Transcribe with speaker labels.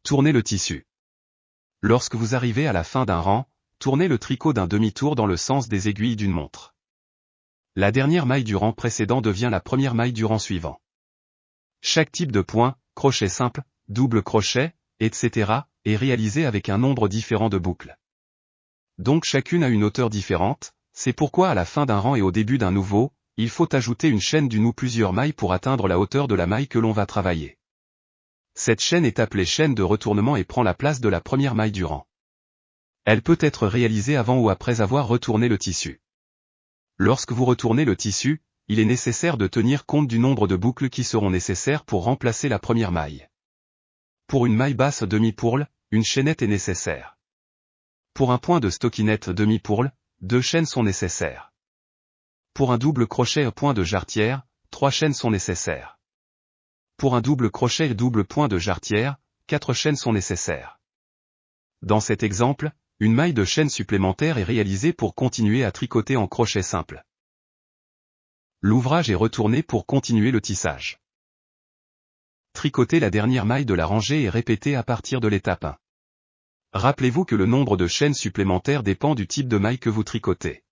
Speaker 1: Tournez le tissu. Lorsque vous arrivez à la fin d'un rang, tournez le tricot d'un demi-tour dans le sens des aiguilles d'une montre. La dernière maille du rang précédent devient la première maille du rang suivant. Chaque type de point, crochet simple, double crochet, etc., est réalisé avec un nombre différent de boucles. Donc chacune a une hauteur différente, c'est pourquoi à la fin d'un rang et au début d'un nouveau, il faut ajouter une chaîne d'une ou plusieurs mailles pour atteindre la hauteur de la maille que l'on va travailler. Cette chaîne est appelée chaîne de retournement et prend la place de la première maille du rang. Elle peut être réalisée avant ou après avoir retourné le tissu. Lorsque vous retournez le tissu, il est nécessaire de tenir compte du nombre de boucles qui seront nécessaires pour remplacer la première maille. Pour une maille basse demi-pourle, une chaînette est nécessaire. Pour un point de stockinette demi-pourle, 2 chaînes sont nécessaires. Pour un double crochet point de jarretière, 3 chaînes sont nécessaires. Pour un double crochet double point de jarretière, 4 chaînes sont nécessaires. Dans cet exemple, une maille de chaîne supplémentaire est réalisée pour continuer à tricoter en crochet simple. L'ouvrage est retourné pour continuer le tissage. Tricotez la dernière maille de la rangée et répétez à partir de l'étape 1. Rappelez-vous que le nombre de chaînes supplémentaires dépend du type de maille que vous tricotez.